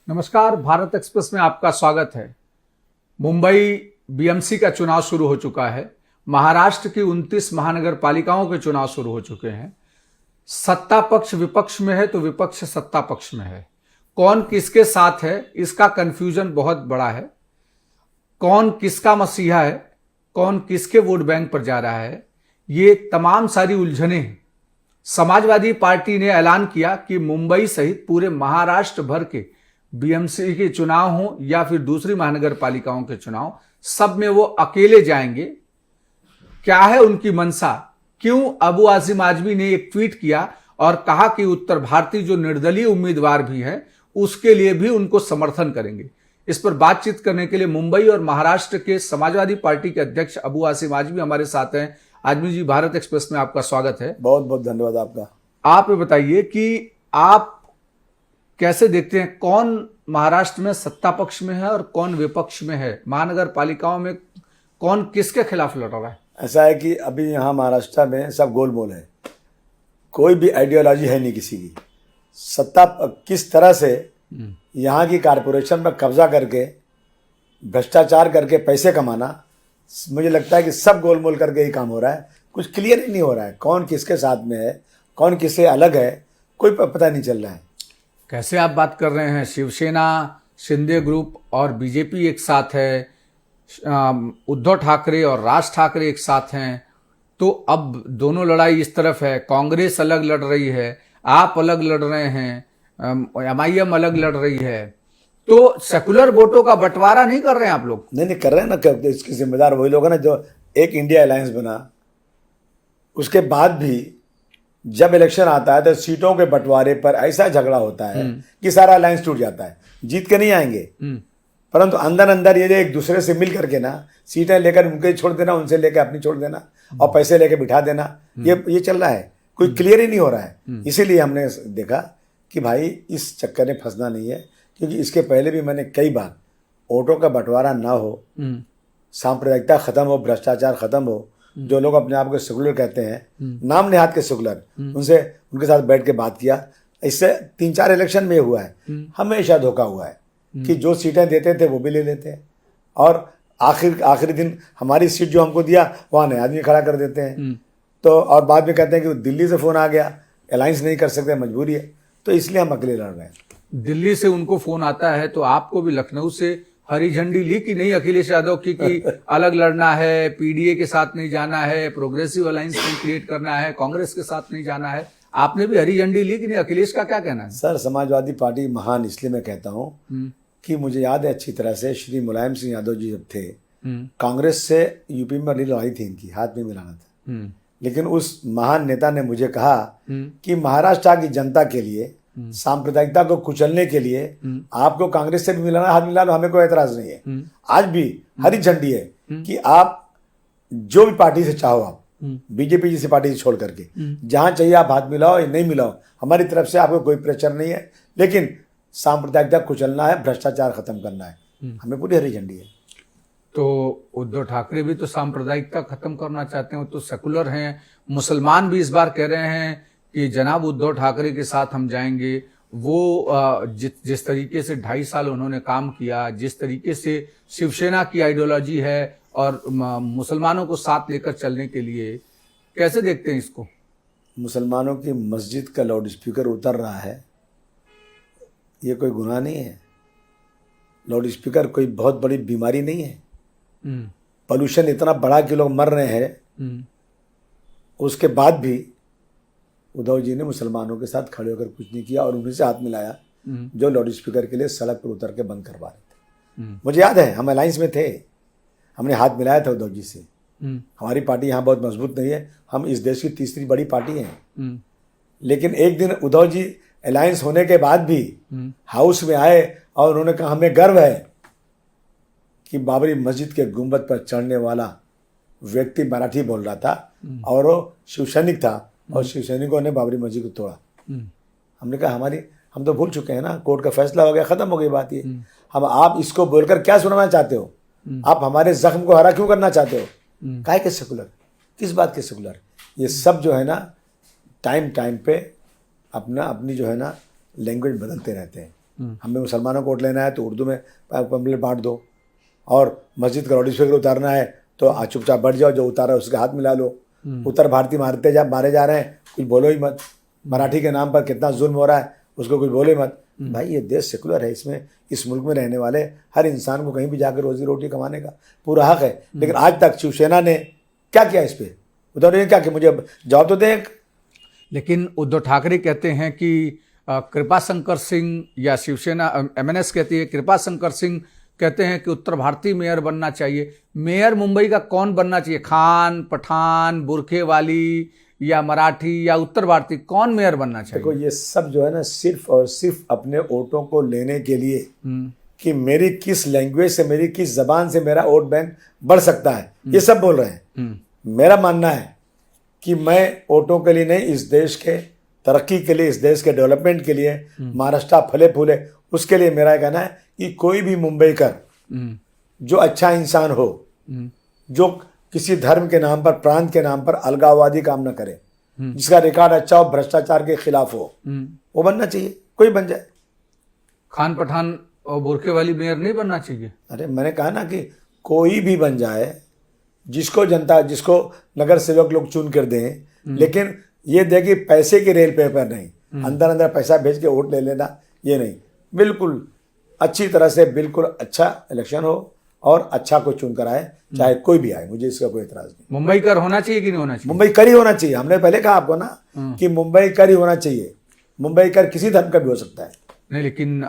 नमस्कार, भारत एक्सप्रेस में आपका स्वागत है। मुंबई बीएमसी का चुनाव शुरू हो चुका है। महाराष्ट्र की 29 महानगर पालिकाओं के चुनाव शुरू हो चुके हैं। सत्ता पक्ष विपक्ष में है तो विपक्ष सत्ता पक्ष में है। कौन किसके साथ है इसका कंफ्यूजन बहुत बड़ा है। कौन किसका मसीहा है, कौन किसके वोट बैंक पर जा रहा है, ये तमाम सारी उलझने हैं। समाजवादी पार्टी ने ऐलान किया कि मुंबई सहित पूरे महाराष्ट्र भर के बीएमसी के चुनाव हो या फिर दूसरी महानगर पालिकाओं के चुनाव, सब में वो अकेले जाएंगे। क्या है उनकी मंशा? क्यों अबू आसिम आजमी ने एक ट्वीट किया और कहा कि उत्तर भारतीय जो निर्दलीय उम्मीदवार भी है उसके लिए भी उनको समर्थन करेंगे। इस पर बातचीत करने के लिए मुंबई और महाराष्ट्र के समाजवादी पार्टी के अध्यक्ष अबू आसिम आजमी हमारे साथ हैं। आजमी जी, भारत एक्सप्रेस में आपका स्वागत है। बहुत बहुत धन्यवाद आपका। आप ये बताइए कि आप कैसे देखते हैं कौन महाराष्ट्र में सत्ता पक्ष में है और कौन विपक्ष में है? महानगर पालिकाओं में कौन किसके खिलाफ लड़ रहा है? ऐसा है कि अभी यहाँ महाराष्ट्र में सब गोलमोल है, कोई भी आइडियोलॉजी है नहीं किसी की। सत्ता किस तरह से यहाँ की कारपोरेशन पर कब्जा करके भ्रष्टाचार करके पैसे कमाना, मुझे लगता है कि सब गोलमोल करके ही काम हो रहा है। कुछ क्लियर ही नहीं हो रहा है कौन किसके साथ में है, कौन किससे अलग है, कोई पता नहीं चल रहा है। कैसे आप बात कर रहे हैं? शिवसेना, शिंदे ग्रुप और बीजेपी एक साथ है, उद्धव ठाकरे और राज ठाकरे एक साथ हैं, तो अब दोनों लड़ाई इस तरफ है। कांग्रेस अलग लड़ रही है, आप अलग लड़ रहे हैं, एमआईएम अलग लड़ रही है। तो सेकुलर वोटों का बंटवारा नहीं कर रहे हैं आप लोग? नहीं कर रहे हैं ना। इसके जिम्मेदार वही लोग हैं ना जो एक इंडिया अलायंस बना, उसके बाद भी जब इलेक्शन आता है तो सीटों के बंटवारे पर ऐसा झगड़ा होता है कि सारा अलायंस टूट जाता है। जीत के नहीं आएंगे, परंतु अंदर अंदर ये एक दूसरे से मिल करके ना सीटें लेकर उनके छोड़ देना, उनसे लेकर अपनी छोड़ देना और पैसे लेकर बिठा देना, ये चल रहा है। कोई क्लियर ही नहीं हो रहा है। इसीलिए हमने देखा कि भाई इस चक्कर में फंसना नहीं है, क्योंकि इसके पहले भी मैंने कई बार वोटों का बंटवारा ना हो, सांप्रदायिकता खत्म हो, भ्रष्टाचार खत्म हो, जो लोग अपने आप को सेकुलर कहते हैं, नाम नेहात के सेकुलर, उनके साथ बैठ के बात किया। इससे 3-4 इलेक्शन में हुआ है, हमेशा धोखा हुआ है कि जो सीटें देते थे वो भी ले लेते हैं और आखिरी दिन हमारी सीट जो हमको दिया वहाँ नया आदमी खड़ा कर देते हैं। तो और बाद में कहते हैं कि दिल्ली से फोन आ गया, अलायंस नहीं कर सकते, मजबूरी है, तो इसलिए हम अकेले लड़ रहे हैं। दिल्ली से उनको फोन आता है तो आपको भी लखनऊ से हरी झंडी ली कि नहीं अखिलेश यादव की कि अलग लड़ना है, पीडीए के साथ नहीं जाना है, प्रोग्रेसिव अलायंस नहीं क्रिएट करना है, कांग्रेस के साथ नहीं जाना है? आपने भी हरी झंडी ली कि नहीं? अखिलेश का क्या कहना है? सर, समाजवादी पार्टी महान इसलिए मैं कहता हूँ कि मुझे याद है अच्छी तरह से श्री मुलायम सिंह यादव जी जब थे, कांग्रेस से यूपी में बड़ी लड़ाई थी, इनकी हाथ में मिलाना था, लेकिन उस महान नेता ने मुझे कहा कि महाराष्ट्र की जनता के लिए, सांप्रदायिकता को कुचलने के लिए आपको कांग्रेस से भी मिलाना, हाथ मिला, तो हमें कोई एतराज नहीं है। आज भी हरी झंडी है कि आप जो भी पार्टी से चाहो, आप बीजेपी जैसी पार्टी से छोड़ करके जहां चाहिए आप हाथ मिलाओ या नहीं मिलाओ, हमारी तरफ से आपको कोई प्रेशर नहीं है, लेकिन सांप्रदायिकता कुचलना है, भ्रष्टाचार खत्म करना है, हमें पूरी हरी झंडी है। तो उद्धव ठाकरे भी तो सांप्रदायिकता खत्म करना चाहते हैं, तो सेकुलर हैं। मुसलमान भी इस बार कह रहे हैं कि जनाब उद्धव ठाकरे के साथ हम जाएंगे। वो जिस तरीके से 2.5 साल उन्होंने काम किया, जिस तरीके से शिवसेना की आइडियोलॉजी है और मुसलमानों को साथ लेकर चलने के लिए, कैसे देखते हैं इसको? मुसलमानों की मस्जिद का लाउड स्पीकर उतर रहा है, ये कोई गुनाह नहीं है। लाउड स्पीकर कोई बहुत बड़ी बीमारी नहीं है। पोल्यूशन इतना बड़ा कि लोग मर रहे हैं, उसके बाद भी उद्धव जी ने मुसलमानों के साथ खड़े होकर कुछ नहीं किया और उन्हीं से हाथ मिलाया जो लाउड स्पीकर के लिए सड़क पर उतर के बंद करवा रहे थे। मुझे याद है हम अलायंस में थे, हमने हाथ मिलाया था उद्धव जी से। हमारी पार्टी यहाँ बहुत मजबूत नहीं है, हम इस देश की तीसरी बड़ी पार्टी हैं, लेकिन एक दिन उद्धव जी अलायंस होने के बाद भी हाउस में आए और उन्होंने कहा हमें गर्व है कि बाबरी मस्जिद के गुंबद पर चढ़ने वाला व्यक्ति मराठी बोल रहा था और वो शिवसैनिक था और शिवसैनिकों ने बाबरी मस्जिद को तोड़ा। हमने कहा हम तो भूल चुके हैं ना, कोर्ट का फैसला हो गया, खत्म हो गई बात। ये हम आप इसको बोलकर क्या सुनाना चाहते हो? आप हमारे जख्म को हरा क्यों करना चाहते हो? काहे के सेकुलर, किस बात के सेकुलर? ये सब जो है ना टाइम पे अपनी जो है ना लैंग्वेज बदलते रहते हैं। हमें मुसलमानों को वोट लेना है तो उर्दू में पम्पलेट बांट दो, और मस्जिद का लाउड स्पीकर उतारना है तो आज चुपचाप बैठ जाओ, जो उतारा उसके हाथ मिला लो। उत्तर भारतीय मारे जा रहे हैं, कुछ बोलो ही मत। मराठी के नाम पर कितना जुल्म हो रहा है, उसको कुछ बोलो ही मत। भाई ये देश सेकुलर है, इसमें इस मुल्क में रहने वाले हर इंसान को कहीं भी जाकर रोजी रोटी कमाने का पूरा हक है। लेकिन आज तक शिवसेना ने क्या किया इस पर? उन्होंने क्या किया? मुझे जवाब तो दें। लेकिन उद्धव ठाकरे कहते हैं कि कृपाशंकर सिंह, या शिवसेना एमएनएस कहती है, कृपाशंकर सिंह कहते हैं कि उत्तर भारतीय मेयर बनना चाहिए। मेयर मुंबई का कौन बनना चाहिए? खान, पठान, बुरखे वाली, या मराठी, या उत्तर भारतीय, कौन मेयर बनना चाहिए? देखो ये सब जो है ना सिर्फ और सिर्फ अपने वोटों को लेने के लिए कि मेरी किस लैंग्वेज से, मेरी किस जबान से मेरा वोट बैंक बढ़ सकता है, ये सब बोल रहे हैं। मेरा मानना है कि मैं वोटों के लिए नहीं, इस देश के तरक्की के लिए, इस देश के डेवलपमेंट के लिए, महाराष्ट्र फले फूले उसके लिए मेरा कहना है कि कोई भी मुंबई का जो अच्छा इंसान हो, जो किसी धर्म के नाम पर, प्रांत के नाम पर अलगाववादी काम न करे, जिसका रिकॉर्ड अच्छा हो, भ्रष्टाचार के खिलाफ हो, वो बनना चाहिए। कोई बन जाए। खान, पठान और बुरखे वाली मेयर नहीं बनना चाहिए? अरे मैंने कहा ना कि कोई भी बन जाए, जिसको जनता, जिसको नगर सेवक लोग चुन कर दें, लेकिन ये दे कि पैसे की रेल पेपर नहीं, अंदर अंदर पैसा भेज के वोट ले लेना, ये नहीं। बिल्कुल अच्छी तरह से, बिल्कुल अच्छा इलेक्शन हो और अच्छा को चुन कर आए, चाहे कोई भी आए, मुझे इसका कोई एतराज नहीं। मुंबई कर होना चाहिए कि नहीं होना चाहिए? मुंबई कर ही होना चाहिए। हमने पहले कहा आपको ना कि मुंबई कर ही होना चाहिए। मुंबई कर किसी धर्म का भी हो सकता है। नहीं, लेकिन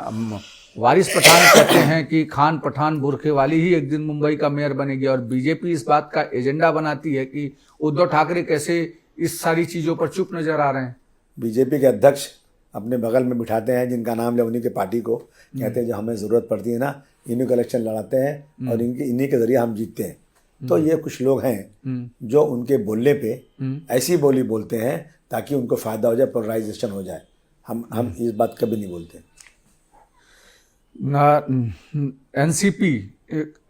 वारिस पठान कहते हैं कि खान, पठान, बुरखे वाली ही एक दिन मुंबई का मेयर बनेगी, और बीजेपी इस बात का एजेंडा बनाती है कि उद्धव ठाकरे कैसे इस सारी चीजों पर चुप नजर आ रहे हैं। बीजेपी के अध्यक्ष अपने बगल में बिठाते हैं जिनका नाम ले, उन्हीं के पार्टी को कहते हैं जो हमें ज़रूरत पड़ती है ना, इन्हीं को इलेक्शन लड़ाते हैं और इन्हीं के जरिए हम जीतते हैं। तो ये कुछ लोग हैं जो उनके बोलने पे ऐसी बोली बोलते हैं ताकि उनको फ़ायदा हो जाए, पोलराइजेशन हो जाए। हम इस बात कभी नहीं बोलते।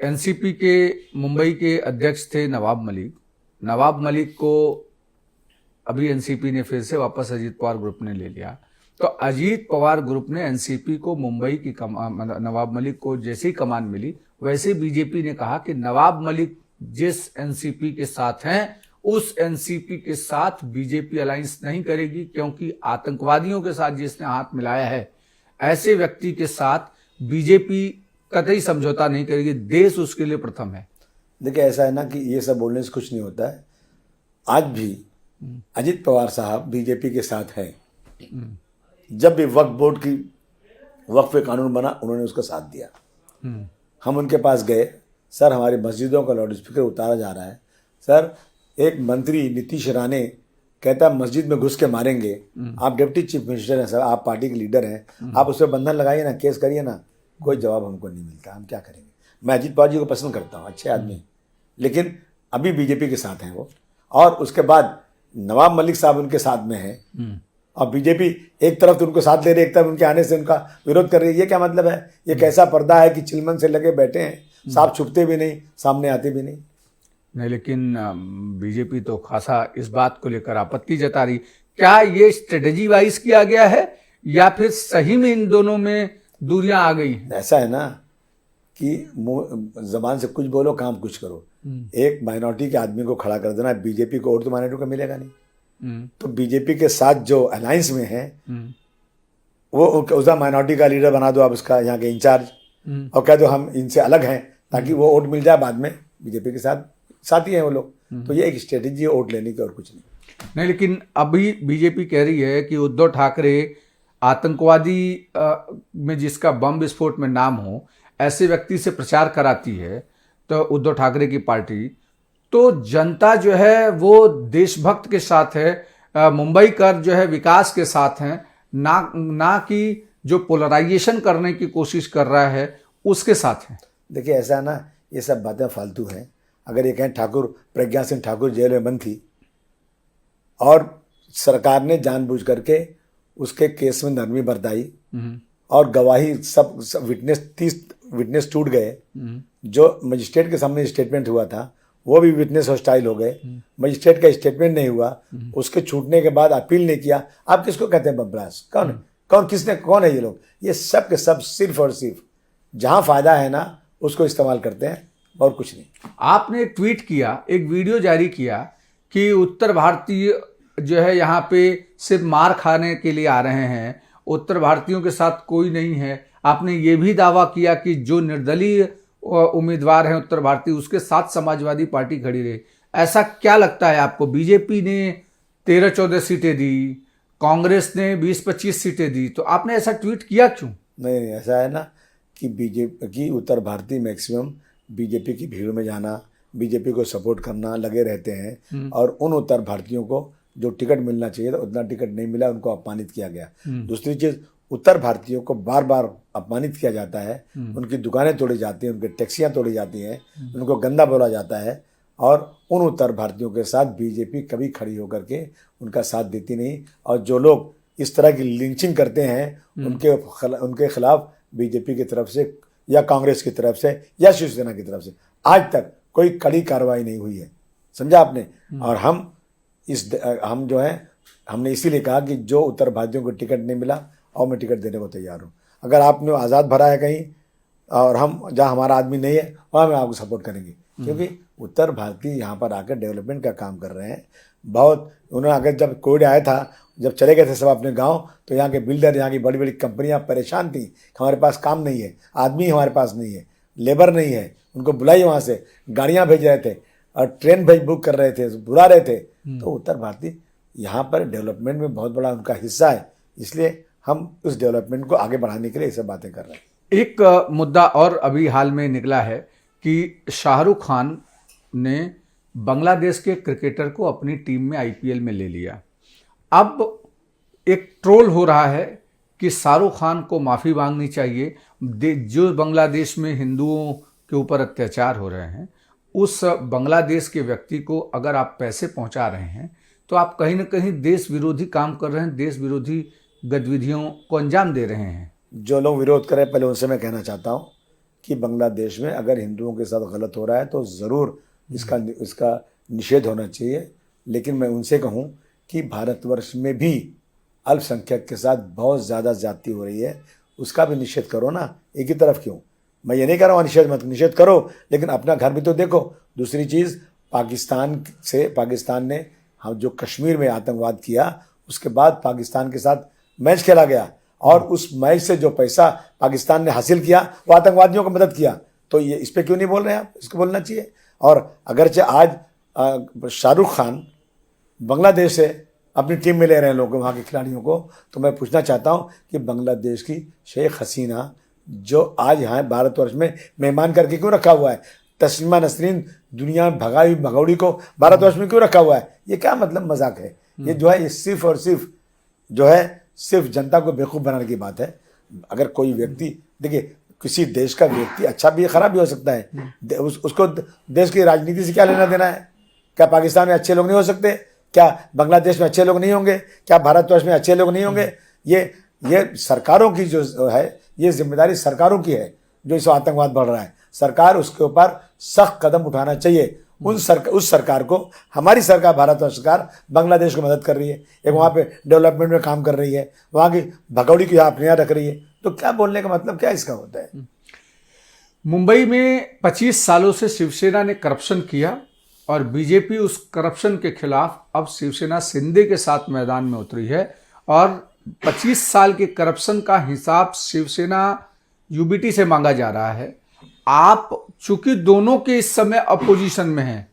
एनसीपी के मुंबई के अध्यक्ष थे नवाब मलिक। नवाब मलिक को अभी एनसीपी ने फिर से वापस अजीत पवार ग्रुप ने ले लिया। तो अजीत पवार ग्रुप ने एनसीपी को मुंबई की नवाब मलिक को जैसे ही कमान मिली, वैसे बीजेपी ने कहा कि नवाब मलिक जिस एनसीपी के साथ हैं, उस एनसीपी के साथ बीजेपी अलायंस नहीं करेगी, क्योंकि आतंकवादियों के साथ जिसने हाथ मिलाया है, ऐसे व्यक्ति के साथ बीजेपी कतई समझौता नहीं करेगी। देश उसके लिए प्रथम है। देखिए ऐसा है ना कि ये सब बोलने से कुछ नहीं होता है। आज भी अजीत पवार साहब बीजेपी के साथ हैं। जब भी वक्फ बोर्ड की वक्फ कानून बना, उन्होंने उसका साथ दिया। हम उनके पास गए, सर हमारी मस्जिदों का लाउड स्पीकर उतारा जा रहा है। सर एक मंत्री नीतीश राणे कहता मस्जिद में घुस के मारेंगे, आप डिप्टी चीफ मिनिस्टर हैं सर, आप पार्टी के लीडर हैं, आप उस पर बंधन लगाइए ना, केस करिए ना। कोई जवाब हमको नहीं मिलता। हम क्या करेंगे? मैं अजीत पवार जी को पसंद करता हूँ, अच्छे आदमी, लेकिन अभी बीजेपी के साथ हैं वो। और उसके बाद नवाब मलिक साहब उनके साथ में हैं, और बीजेपी एक तरफ तो उनको साथ ले रही है, एक तरफ उनके आने से उनका विरोध कर रही है। ये क्या मतलब है? ये कैसा पर्दा है कि चिलमन से लगे बैठे हैं, साफ छुपते भी नहीं, सामने आते भी नहीं। नहीं, लेकिन बीजेपी तो खासा इस बात को लेकर आपत्ति जता रही। क्या ये स्ट्रेटेजी वाइज किया गया है, या फिर सही में इन दोनों में दूरियां आ गई? ऐसा है ना कि जबान से कुछ बोलो, काम कुछ करो। एक माइनॉरिटी के आदमी को खड़ा कर देना, बीजेपी को वोट तो माइनॉरिटी को मिलेगा नहीं। तो बीजेपी के साथ जो अलायंस में है, वो उसका माइनॉरिटी का लीडर बना दो आप, उसका यहाँ के इंचार्ज, और कह दो हम इनसे अलग हैं, ताकि वो वोट मिल जाए बाद में। बीजेपी के साथ साथी हैं वो लोग। तो ये एक स्ट्रेटेजी है वोट लेने की, और कुछ नहीं। लेकिन अभी बीजेपी कह रही है कि उद्धव ठाकरे आतंकवादी में जिसका बम विस्फोट में नाम हो, ऐसे व्यक्ति से प्रचार कराती है, तो उद्धव ठाकरे की पार्टी, तो जनता जो है वो देशभक्त के साथ है, मुंबई कर जो है विकास के साथ हैं, ना कि जो पोलराइजेशन करने की कोशिश कर रहा है उसके साथ है। देखिए ऐसा है ना, ये सब बातें फालतू हैं। अगर ये कहें ठाकुर प्रज्ञा सिंह ठाकुर जेल में बंद थी और सरकार ने जानबूझ करके उसके केस में नरमी बरताई और गवाही सब विटनेस 30 विटनेस टूट गए, जो मजिस्ट्रेट के सामने स्टेटमेंट हुआ था वो भी विटनेस हॉस्टाइल हो गए, मजिस्ट्रेट का स्टेटमेंट नहीं हुआ, उसके छूटने के बाद अपील नहीं किया। आप किसको कहते हैं बब्रास? कौन? कौन है ये लोग? ये सब के सब सिर्फ और सिर्फ जहां फायदा है ना उसको इस्तेमाल करते हैं और कुछ नहीं। आपने एक ट्वीट किया, एक वीडियो जारी किया कि उत्तर भारतीय जो है यहाँ पे सिर्फ मार खाने के लिए आ रहे हैं, उत्तर भारतीयों के साथ कोई नहीं है। आपने ये भी दावा किया कि जो निर्दलीय उम्मीदवार हैं उत्तर भारतीय, उसके साथ समाजवादी पार्टी खड़ी रही। ऐसा क्या लगता है आपको? बीजेपी ने 13-14 सीटें दी, कांग्रेस ने 20-25 सीटें दी, तो आपने ऐसा ट्वीट किया क्यों? नहीं, ऐसा है ना कि बीजेपी की उत्तर भारतीय मैक्सिमम बीजेपी की भीड़ में जाना, बीजेपी को सपोर्ट करना लगे रहते हैं, और उन उत्तर भारतीयों को जो टिकट मिलना चाहिए था उतना टिकट नहीं मिला, उनको अपमानित किया गया। दूसरी चीज, उत्तर भारतीयों को बार बार अपमानित किया जाता है, उनकी दुकानें तोड़ी जाती हैं, उनकी टैक्सियां तोड़ी जाती हैं, उनको गंदा बोला जाता है, और उन उत्तर भारतीयों के साथ बीजेपी कभी खड़ी होकर के उनका साथ देती नहीं। और जो लोग इस तरह की लिंचिंग करते हैं उनके खिलाफ बीजेपी की तरफ से या कांग्रेस की तरफ से या शिवसेना की तरफ से आज तक कोई कड़ी कार्रवाई नहीं हुई है, समझा आपने। और हम जो है, हमने इसीलिए कहा कि जो उत्तर भारतीयों को टिकट नहीं मिला और मैं टिकट देने को तैयार हूँ। अगर आपने आज़ाद भरा है कहीं और हम जहाँ हमारा आदमी नहीं है वहाँ हम आपको सपोर्ट करेंगे, क्योंकि उत्तर भारतीय यहाँ पर आकर डेवलपमेंट का काम कर रहे हैं बहुत। उन्होंने अगर जब कोविड आया था, जब चले गए थे सब अपने गांव, तो यहाँ के बिल्डर, यहाँ की बड़ी बड़ी कंपनियाँ परेशान थी, हमारे पास काम नहीं है, आदमी हमारे पास नहीं है, लेबर नहीं है, उनको बुलाइए वहाँ से, गाड़ियाँ भेज रहे थे और ट्रेन बुक कर रहे थे, बुला रहे थे। तो उत्तर भारतीय यहाँ पर डेवलपमेंट में बहुत बड़ा उनका हिस्सा है, इसलिए हम उस डेवलपमेंट को आगे बढ़ाने के लिए ये सब बातें कर रहे हैं। एक मुद्दा और अभी हाल में निकला है कि शाहरुख खान ने बांग्लादेश के क्रिकेटर को अपनी टीम में आईपीएल में ले लिया। अब एक ट्रोल हो रहा है कि शाहरुख खान को माफ़ी मांगनी चाहिए। जो बांग्लादेश में हिंदुओं के ऊपर अत्याचार हो रहे हैं, उस बांग्लादेश के व्यक्ति को अगर आप पैसे पहुंचा रहे हैं तो आप कहीं ना कहीं देश विरोधी काम कर रहे हैं, देश विरोधी गतिविधियों को अंजाम दे रहे हैं। जो लोग विरोध करें, पहले उनसे मैं कहना चाहता हूँ कि बांग्लादेश में अगर हिंदुओं के साथ गलत हो रहा है तो ज़रूर इसका निषेध होना चाहिए। लेकिन मैं उनसे कहूँ कि भारतवर्ष में भी अल्पसंख्यक के साथ बहुत ज़्यादा ज्यादती हो रही है, उसका भी निषेध करो ना, एक ही तरफ क्यों। मैं ये नहीं कर रहा हूँ निषेध करो, लेकिन अपना घर भी तो देखो। दूसरी चीज़, पाकिस्तान ने हम जो कश्मीर में आतंकवाद किया, उसके बाद पाकिस्तान के साथ मैच खेला गया और उस मैच से जो पैसा पाकिस्तान ने हासिल किया वो आतंकवादियों को मदद किया। तो ये इस पर क्यों नहीं बोल रहे हैं आप? इसको बोलना चाहिए। और अगरचे आज शाहरुख खान बांग्लादेश से अपनी टीम में ले रहे हैं लोगों, वहाँ के खिलाड़ियों को, तो मैं पूछना चाहता हूँ कि बांग्लादेश की शेख हसीना जो आज यहाँ भारतवर्ष में मेहमान करके क्यों रखा हुआ है, तस्लीमा नसरीन दुनिया में भगौड़ी को भारतवर्ष में क्यों रखा हुआ है? ये क्या मतलब मजाक है? ये जो है, ये सिर्फ और सिर्फ जो है सिर्फ जनता को बेवकूफ़ बनाने की बात है। अगर कोई व्यक्ति, देखिए, किसी देश का व्यक्ति अच्छा भी खराब भी हो सकता है, उसको देश की राजनीति से क्या लेना देना है? क्या पाकिस्तान में अच्छे लोग नहीं हो सकते? क्या बांग्लादेश में अच्छे लोग नहीं होंगे? क्या भारतवर्ष में अच्छे लोग नहीं होंगे? ये सरकारों की जो है, ये जिम्मेदारी सरकारों की है जो इस आतंकवाद बढ़ रहा है। सरकार उसके ऊपर सख्त कदम उठाना चाहिए। उस सरकार को, हमारी सरकार, भारतवर्ष सरकार बांग्लादेश को मदद कर रही है, एक वहाँ पे डेवलपमेंट में काम कर रही है, वहाँ की भगौड़ी को अपने यहाँ रख रही है, तो क्या बोलने का मतलब क्या इसका होता है? मुंबई में 25 सालों से शिवसेना ने करप्शन किया और बीजेपी उस करप्शन के खिलाफ अब शिवसेना शिंदे के साथ मैदान में उतरी है और 25 साल के करप्शन का हिसाब शिवसेना यूबीटी से मांगा जा रहा है। आप चूंकि दोनों के इस समय अपोजिशन में हैं,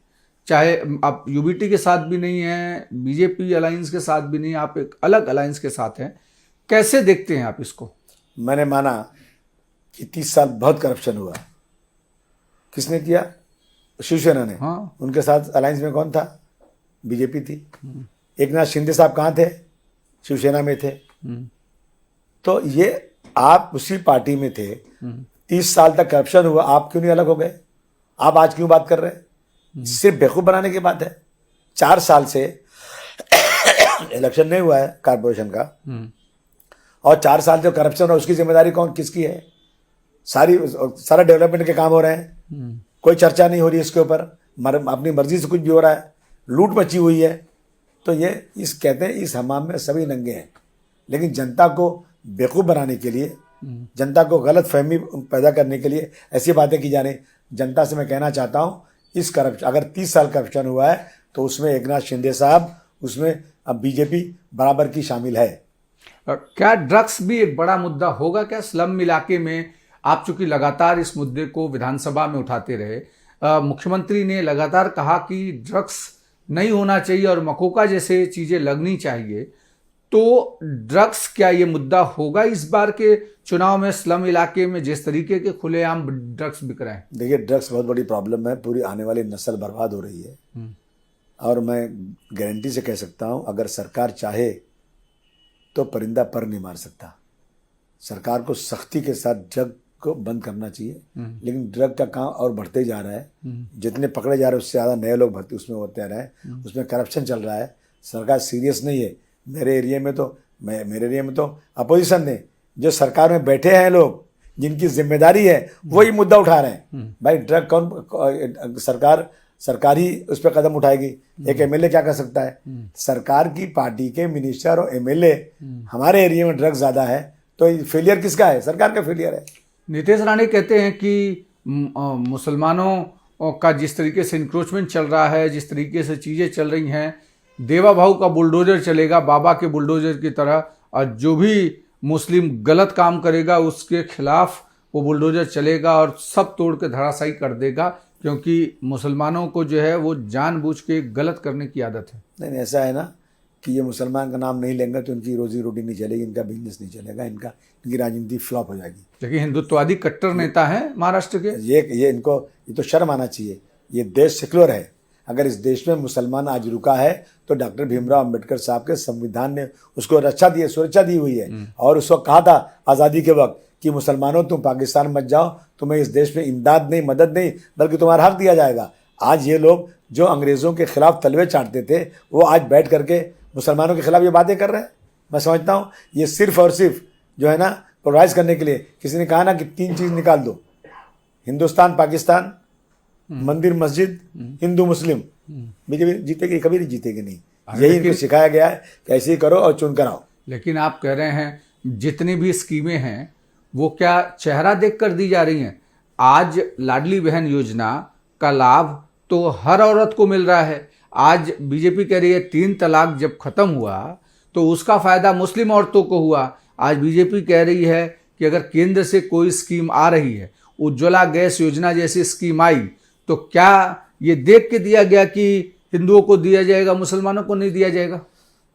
चाहे आप यूबीटी के साथ भी नहीं हैं, बीजेपी अलायंस के साथ भी नहीं, आप एक अलग अलायंस के साथ हैं, कैसे देखते हैं आप इसको? मैंने माना कि 30 साल बहुत करप्शन हुआ। किसने किया? शिवसेना ने। हाँ। उनके साथ अलायंस में कौन था? बीजेपी थी। एकनाथ शिंदे साहब कहाँ थे? शिवसेना में थे। तो ये आप उसी पार्टी में थे, 30 साल तक करप्शन हुआ, आप क्यों नहीं अलग हो गए? आप आज क्यों बात कर रहे हैं? सिर्फ बेवकूफ बनाने की बात है। 4 साल से इलेक्शन नहीं हुआ है कारपोरेशन का, और 4 साल जो करप्शन है उसकी जिम्मेदारी किसकी है? सारा डेवलपमेंट के काम हो रहे हैं, कोई चर्चा नहीं हो रही इसके ऊपर, अपनी मर्जी से कुछ भी हो रहा है, लूट मची हुई है। तो ये कहते हैं इस हमाम में सभी नंगे हैं, लेकिन जनता को बेवकूफ़ बनाने के लिए, जनता को गलत फहमी पैदा करने के लिए ऐसी बातें की जा रही। जनता से मैं कहना चाहता हूँ, इस करप्शन, अगर 30 साल करप्शन हुआ है तो उसमें एकनाथ शिंदे साहब, उसमें अब बीजेपी बराबर की शामिल है। क्या ड्रग्स भी एक बड़ा मुद्दा होगा क्या स्लम इलाके में? आप चूंकि लगातार इस मुद्दे को विधानसभा में उठाते रहे, मुख्यमंत्री ने लगातार कहा कि ड्रग्स नहीं होना चाहिए और मकोका जैसे चीजें लगनी चाहिए, तो ड्रग्स क्या ये मुद्दा होगा इस बार के चुनाव में? स्लम इलाके में जिस तरीके के खुलेआम ड्रग्स बिक रहे हैं। देखिए, ड्रग्स बहुत बड़ी प्रॉब्लम है, पूरी आने वाली नस्ल बर्बाद हो रही है। और मैं गारंटी से कह सकता हूँ, अगर सरकार चाहे तो परिंदा पर नहीं मार सकता। सरकार को सख्ती के साथ ड्रग को बंद करना चाहिए, लेकिन ड्रग का काम और बढ़ते जा रहा है। जितने पकड़े जा रहे हैं उससे ज़्यादा नए लोग भर्ती उसमें होते रहे हैं, उसमें करप्शन चल रहा है। सरकार सीरियस नहीं है। मेरे एरिया में तो अपोजिशन ने, जो सरकार में बैठे हैं लोग, जिनकी जिम्मेदारी है, वही मुद्दा उठा रहे हैं। भाई ड्रग कौन, सरकार ही उस पर कदम उठाएगी? एक एमएलए क्या कर सकता है? सरकार की पार्टी के मिनिस्टर और एमएलए हमारे एरिया में ड्रग ज्यादा है, तो फेलियर किसका है? सरकार का फेलियर है। नितेश राणे कहते हैं कि मुसलमानों का जिस तरीके से इंक्रोचमेंट चल रहा है, जिस तरीके से चीजें चल रही हैं, देवा भाऊ का बुलडोजर चलेगा बाबा के बुलडोजर की तरह, और जो भी मुस्लिम गलत काम करेगा उसके खिलाफ वो बुलडोजर चलेगा और सब तोड़ के धराशायी कर देगा, क्योंकि मुसलमानों को जो है वो जानबूझ के गलत करने की आदत है। नहीं, ऐसा है ना कि ये मुसलमान का नाम नहीं लेंगे तो इनकी रोजी रोटी नहीं चलेगी, इनका बिजनेस नहीं चलेगा, इनकी राजनीति फ्लॉप हो जाएगी। लेकिन हिंदुत्ववादी कट्टर नेता हैं महाराष्ट्र के। ये तो शर्म आना चाहिए। ये देश सेक्युलर है। अगर इस देश में मुसलमान आज रुका है तो डॉक्टर भीमराव अंबेडकर साहब के संविधान ने उसको सुरक्षा दी हुई है। और उस वक्त कहा था आज़ादी के वक्त कि मुसलमानों तुम पाकिस्तान मत जाओ, तुम्हें इस देश में इमदाद नहीं, मदद नहीं, बल्कि तुम्हारा हक दिया जाएगा। आज ये लोग जो अंग्रेज़ों के खिलाफ तलवे चाटते थे, वो आज बैठ करके मुसलमानों के खिलाफ ये बातें कर रहे हैं। मैं समझता हूँ ये सिर्फ और सिर्फ जो है ना पोलराइज करने के लिए। किसी ने कहा ना कि 3 चीज़ निकाल दो, हिंदुस्तान पाकिस्तान, मंदिर मस्जिद, हिंदू मुस्लिम। बीजेपी जीतेगी? कभी नहीं जीतेगी। नहीं, यही इनको सिखाया गया है कि ऐसे ही करो और चुन कर आओ। लेकिन आप कह रहे हैं जितनी भी स्कीमें हैं वो क्या चेहरा देखकर दी जा रही हैं? आज लाडली बहन योजना का लाभ तो हर औरत को मिल रहा है। आज बीजेपी कह रही है 3 तलाक जब खत्म हुआ तो उसका फायदा मुस्लिम औरतों को हुआ। आज बीजेपी कह रही है कि अगर केंद्र से कोई स्कीम आ रही है, उज्ज्वला गैस योजना जैसी स्कीम आई, तो क्या ये देख के दिया गया कि हिंदुओं को दिया जाएगा, मुसलमानों को नहीं दिया जाएगा?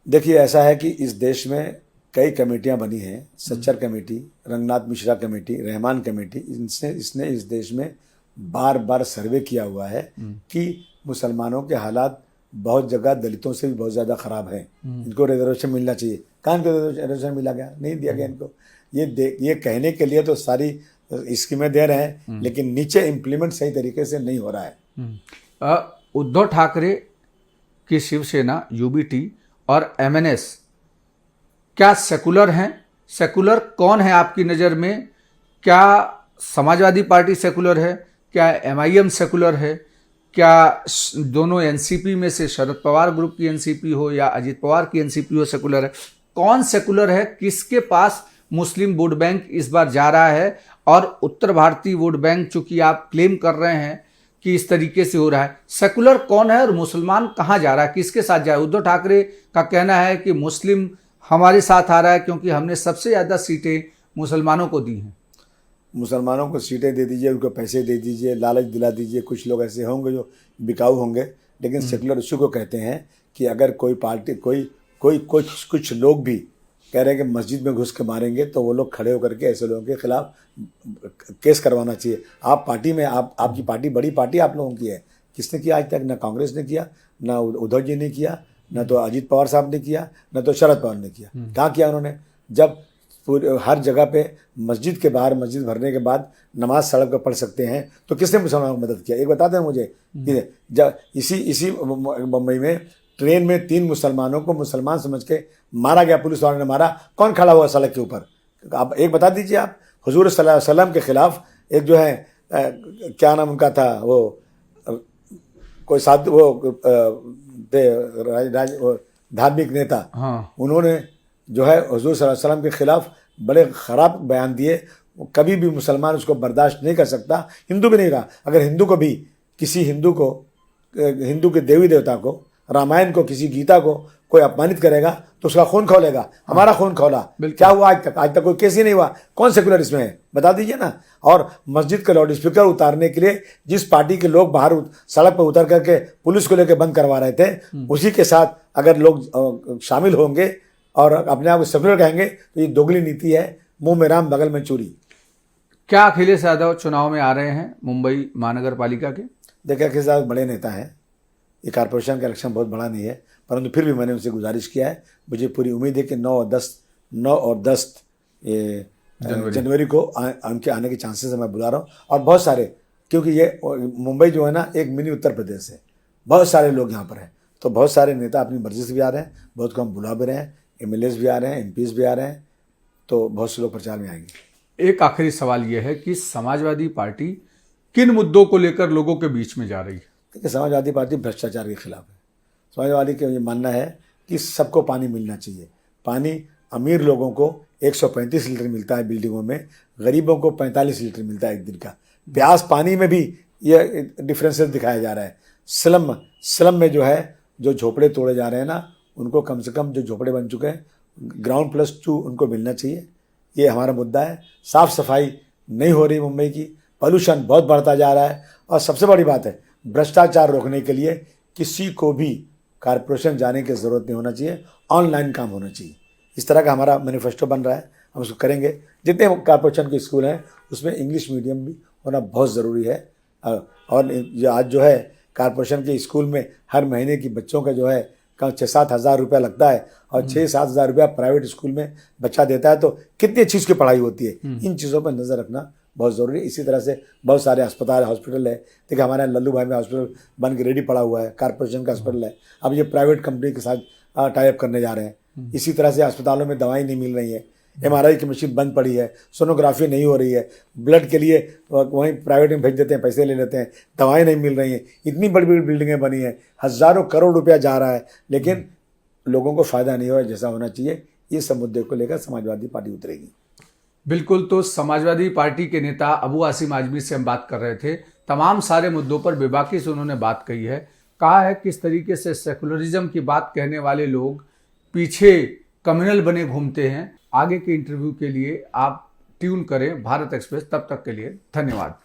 देखिए, ऐसा है कि इस देश में कई कमेटियां बनी हैं, Sachar committee, Ranganath Mishra committee, Rahman committee. इसने इस देश में बार बार सर्वे किया हुआ है कि मुसलमानों के हालात बहुत जगह दलितों से भी बहुत ज़्यादा ख़राब हैं। इनको रिजर्वेशन मिलना चाहिए। कहाँ इनको रिजर्वेशन मिला गया? नहीं दिया गया इनको। ये कहने के लिए तो सारी स्कीमें दे रहे हैं, लेकिन नीचे इम्प्लीमेंट सही तरीके से नहीं हो रहा है। उद्धव ठाकरे की शिवसेना, यूबीटी और एमएनएस क्या सेकुलर हैं? सेकुलर कौन है आपकी नज़र में? क्या समाजवादी पार्टी सेकुलर है? क्या एमआईएम सेकुलर है? क्या दोनों एनसीपी में से शरद पवार ग्रुप की एनसीपी हो या अजित पवार की एनसीपी हो सेकुलर है? कौन सेकुलर है? किसके पास मुस्लिम वोट बैंक इस बार जा रहा है? और उत्तर भारतीय वोट बैंक चूंकि आप क्लेम कर रहे हैं कि इस तरीके से हो रहा है, सेकुलर कौन है और मुसलमान कहाँ जा रहा है, किसके साथ जा रहा है? उद्धव ठाकरे का कहना है कि मुस्लिम हमारे साथ आ रहा है क्योंकि हमने सबसे ज़्यादा सीटें मुसलमानों को दी हैं। मुसलमानों को सीटें दे दीजिए, उनको पैसे दे दीजिए, लालच दिला दीजिए। कुछ लोग ऐसे होंगे जो बिकाऊ होंगे, लेकिन सेकुलर इशू को कहते हैं कि अगर कोई पार्टी कुछ लोग भी कह रहे हैं कि मस्जिद में घुस के मारेंगे, तो वो लोग खड़े होकर के ऐसे लोगों के खिलाफ केस करवाना चाहिए। आप पार्टी में आपकी पार्टी बड़ी पार्टी आप लोगों की है। किसने किया आज तक? ना कांग्रेस ने किया, ना उद्धव जी ने किया, न तो अजित पवार साहब ने किया, न तो शरद पवार ने किया। कहाँ किया उन्होंने? जब हर जगह पे मस्जिद के बाहर, मस्जिद भरने के बाद नमाज सड़क पर पढ़ सकते हैं, तो किसने मुसलमानों को मदद किया? एक बता दें मुझे। जब इसी मुंबई में ट्रेन में 3 मुसलमानों को मुसलमान समझ के मारा गया, पुलिस वालों ने मारा। कौन खड़ा हुआ सड़क के ऊपर? आप एक बता दीजिए। आप हुजूर सल्लल्लाहु अलैहि वसल्लम के खिलाफ एक जो है क्या नाम उनका था, वो कोई साधु, वो धार्मिक नेता, उन्होंने जो है हुजूर सल्लल्लाहु अलैहि वसल्लम के खिलाफ बड़े ख़राब बयान दिए। कभी भी मुसलमान उसको बर्दाश्त नहीं कर सकता, हिंदू भी नहीं रहा। अगर हिंदू को भी किसी हिंदू के देवी देवता को, रामायण को, किसी गीता को कोई अपमानित करेगा तो उसका खून खौलेगा। हमारा खून खौला, क्या हुआ आज तक कोई केस ही नहीं हुआ। कौन सेकुलर इसमें है, बता दीजिए ना। और मस्जिद के लाउड स्पीकर उतारने के लिए जिस पार्टी के लोग बाहर सड़क पर उतर करके पुलिस को लेकर बंद करवा रहे थे, उसी के साथ अगर लोग शामिल होंगे और अपने आप को सेकुलर कहेंगे तो ये दोगली नीति है, मुंह में राम बगल में चूरी। क्या अखिलेश यादव चुनाव में आ रहे हैं मुंबई महानगर पालिका के? देखिए, अखिलेश यादव बड़े नेता हैं, ये कारपोरेशन का इलेक्शन बहुत बड़ा नहीं है, परंतु फिर भी मैंने उनसे गुजारिश किया है। मुझे पूरी उम्मीद है कि 9 और 10 जनवरी को उनके आने के चांसेस है। मैं बुला रहा हूँ, और बहुत सारे, क्योंकि ये मुंबई जो है ना एक मिनी उत्तर प्रदेश है, बहुत सारे लोग यहाँ पर हैं, तो बहुत सारे नेता अपनी मर्जी से भी आ रहे हैं, बहुत को हम बुला भी रहे हैं, MLAs भी आ रहे हैं, MPs भी आ रहे हैं, तो बहुत से लोग प्रचार में आएंगे। एक आखिरी सवाल यह है कि समाजवादी पार्टी किन मुद्दों को लेकर लोगों के बीच में जा रही है? देखिए, समाजवादी पार्टी भ्रष्टाचार के खिलाफ है। समाजवादी का ये मानना है कि सबको पानी मिलना चाहिए। पानी अमीर लोगों को 135 लीटर मिलता है बिल्डिंगों में, गरीबों को 45 लीटर मिलता है एक दिन का। प्यास पानी में भी ये डिफरेंसेस दिखाया जा रहा है। स्लम में जो है, जो झोपड़े तोड़े जा रहे हैं ना, उनको कम से कम जो झोपड़े बन चुके हैं ग्राउंड +2 उनको मिलना चाहिए। ये हमारा मुद्दा है। साफ सफाई नहीं हो रही मुंबई की, पॉल्यूशन बहुत बढ़ता जा रहा है, और सबसे बड़ी बात है भ्रष्टाचार रोकने के लिए किसी को भी कारपोरेशन जाने की ज़रूरत नहीं होना चाहिए, ऑनलाइन काम होना चाहिए। इस तरह का हमारा मैनिफेस्टो बन रहा है, हम उसको करेंगे। जितने कारपोरेशन के स्कूल हैं उसमें इंग्लिश मीडियम भी होना बहुत ज़रूरी है। और जो आज जो है कारपोरेशन के स्कूल में हर महीने की बच्चों का जो है 6-7 हज़ार रुपया लगता है, और 6-7 हज़ार रुपया प्राइवेट स्कूल में बच्चा देता है, तो कितनी अच्छी उसकी पढ़ाई होती है। इन चीज़ों पर नज़र रखना बहुत ज़रूरी है। इसी तरह से बहुत सारे अस्पताल, हॉस्पिटल है। देखिए, हमारे यहाँ लल्लू भाई में हॉस्पिटल बन के रेडी पड़ा हुआ है, कारपोरेशन का हॉस्पिटल है। अब ये प्राइवेट कंपनी के साथ टाइप करने जा रहे हैं। इसी तरह से अस्पतालों में दवाई नहीं मिल रही है, MRI की मशीन बंद पड़ी है, सोनोग्राफी नहीं हो रही है, ब्लड के लिए वहीं प्राइवेट में भेज देते हैं, पैसे ले लेते हैं, दवाएं नहीं मिल रही हैं। इतनी बड़ी बड़ी बिल्डिंगें बनी हैं, हज़ारों करोड़ रुपया जा रहा है, लेकिन लोगों को फ़ायदा नहीं हो रहा जैसा होना चाहिए। ये सब मुद्दे को लेकर समाजवादी पार्टी उतरेगी। बिल्कुल, तो समाजवादी पार्टी के नेता अबू आसिम आजमी से हम बात कर रहे थे। तमाम सारे मुद्दों पर बेबाकी से उन्होंने बात कही है, कहा है किस तरीके से सेकुलरिज्म की बात कहने वाले लोग पीछे कम्युनल बने घूमते हैं। आगे के इंटरव्यू के लिए आप ट्यून करें भारत एक्सप्रेस। तब तक के लिए धन्यवाद।